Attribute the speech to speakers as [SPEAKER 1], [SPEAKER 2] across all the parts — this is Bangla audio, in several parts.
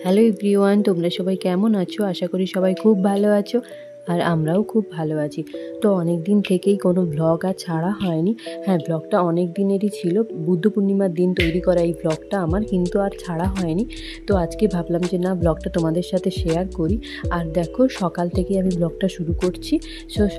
[SPEAKER 1] হ্যালো এভরিওয়ান, তোমরা সবাই কেমন আছো? আশা করি সবাই খুব ভালো আছো আর আমরাও খুব ভালো আছি। তো অনেক দিন থেকেই কোনো ব্লগ আর ছাড়া হয়নি। হ্যাঁ, ব্লগটা অনেক দিনেরই ছিল, বুদ্ধ পূর্ণিমার দিন তৈরি করা এই ব্লগটা আমার, কিন্তু আর ছাড়া হয়নি। তো আজকে ভাবলাম যে না, ব্লগটা তোমাদের সাথে শেয়ার করি। আর দেখো, সকাল থেকে আমি ব্লগটা শুরু করছি।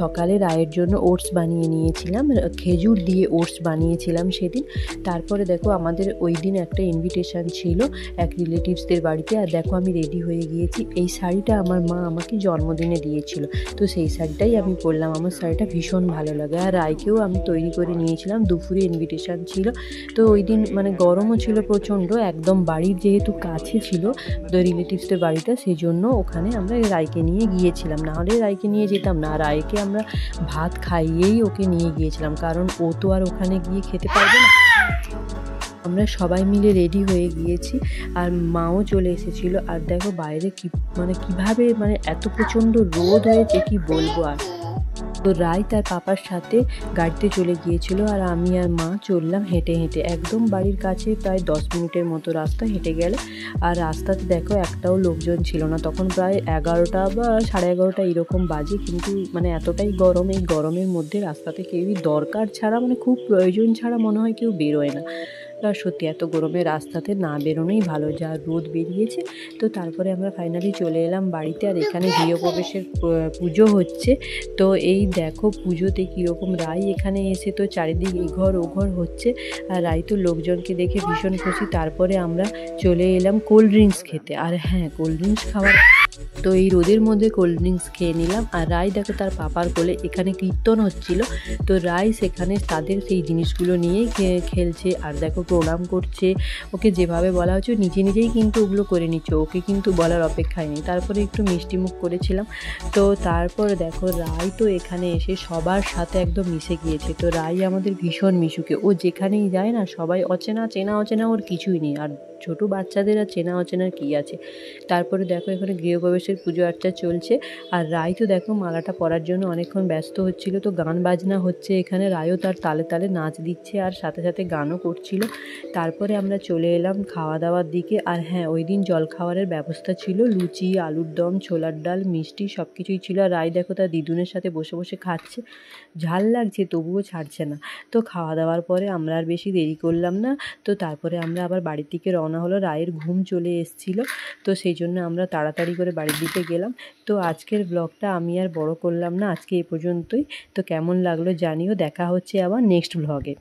[SPEAKER 1] সকালে রায়ের জন্য ওটস বানিয়ে নিয়েছিলাম, খেজুর দিয়ে ওটস বানিয়েছিলাম সেদিন। তারপরে দেখো, আমাদের ওই দিন একটা ইনভিটেশান ছিল এক রিলেটিভসদের বাড়িতে। আর দেখো, আমি রেডি হয়ে গিয়েছি। এই শাড়িটা আমার মা আমাকে জন্মদিনে দিয়েছিল, তো সেই শাড়িটাই আমি পরলাম। আমার শাড়িটা ভীষণ ভালো লাগে। আর রায়কেও আমি তৈরি করে নিয়েছিলাম, দুপুরে ইনভিটেশান ছিল। তো ওই দিন মানে গরমও ছিল প্রচণ্ড, একদম বাড়ির যেহেতু কাছে ছিল রিলেটিভসদের বাড়িটা, সেই জন্য ওখানে আমরা রায়কে নিয়ে গিয়েছিলাম। নাহলে রায়কে নিয়ে যেতাম না। রায়কে আমরা ভাত খাইয়েই ওকে নিয়ে গিয়েছিলাম, কারণ ও তো আর ওখানে গিয়ে খেতে পারবে না। আমরা সবাই মিলে রেডি হয়ে গিয়েছি, আর মাও চলে এসেছিলো। আর দেখো বাইরে কিভাবে এত প্রচণ্ড রোদ হয়েছে, কি বলবো। আর তো রায় তার পাপার সাথে গাড়িতে চলে গিয়েছিল, আর আমি আর মা চললাম হেঁটে হেঁটে একদম বাড়ির কাছে। প্রায় 10 মিনিটের মতো রাস্তা হেঁটে গেলে। আর রাস্তাতে দেখো একটাও লোকজন ছিল না। তখন প্রায় 11টা বা 11:30 এরকম বাজে, কিন্তু এতটাই গরম, এই গরমের মধ্যে রাস্তাতে কেউই দরকার ছাড়া খুব প্রয়োজন ছাড়া মনে হয় কেউ বেরোয় না। আর সত্যি এত গরমে রাস্তাতে না বেরোনোই ভালো, যা রোদ বেরিয়েছে। তো তারপরে আমরা ফাইনালি চলে এলাম বাড়িতে। আর এখানে গৃহপ্রবেশের পুজো হচ্ছে। তো এই দেখো পুজোতে কীরকম রায় এখানে এসে তো চারিদিক এঘর ওঘর হচ্ছে। আর রায় তো লোকজনকে দেখে ভীষণ খুশি। তারপরে আমরা চলে এলাম কোল্ড ড্রিঙ্কস খেতে। আর হ্যাঁ, কোল্ড ড্রিঙ্কস খাওয়ার তো এই রোদের মধ্যে কোল্ড ড্রিঙ্কস খেয়ে নিলাম। আর রায় দেখো তার পাপার কোলে, এখানে কীর্তন হচ্ছিল, তো রায় সেখানে তাদের সেই জিনিসগুলো নিয়েই খেলছে। আর দেখো প্রণাম করছে। ওকে যেভাবে বলা হচ্ছে নিজে নিজেই কিন্তু ওগুলো করে নিচ্ছে, ওকে কিন্তু বলার অপেক্ষায় নেই। তারপরে একটু মিষ্টি মুখ করেছিলাম। তো তারপরে দেখো রায় তো এখানে এসে সবার সাথে একদম মিশে গিয়েছে। তো রায় আমাদের ভীষণ মিশুকে, ও যেখানেই যায় না সবাই চেনা অচেনা ওর কিছুই নেই। আর ছোটো বাচ্চাদের আর চেনা অচেনার কী আছে। তারপরে দেখো এখানে গৃহপ্রবেশের পুজো আর্চা চলছে। আর রায় তো দেখো মালাটা পরার জন্য অনেকক্ষণ ব্যস্ত হচ্ছিল। তো গান বাজনা হচ্ছে এখানে, রায়ও তার তালে তালে নাচ দিচ্ছে আর সাথে সাথে গানও করছিল। তারপরে আমরা চলে এলাম খাওয়া দাওয়ার দিকে। আর হ্যাঁ, ওই দিন জলখাবারের ব্যবস্থা ছিল, লুচি, আলুর দম, ছোলার ডাল, মিষ্টি সব কিছুই ছিল। আর রায় দেখো তার দিদুনের সাথে বসে বসে খাচ্ছে, ঝাল লাগছে তবুও ছাড়ছে না। তো খাওয়া দাওয়ার পরে আমরা আর বেশি দেরি করলাম না। তো তারপরে আমরা আবার বাড়ির দিকে রওনা হলো। রায়ের ঘুম চলে এসেছিল, তো সেই জন্য আমরা তাড়াতাড়ি করে বাড়ির দিকে গেলাম। তো আজকের ব্লগটা আমি আর বড় করলাম না, আজকে এই পর্যন্তই। তো কেমন লাগলো জানিও। দেখা হচ্ছে আবার নেক্সট ব্লগে।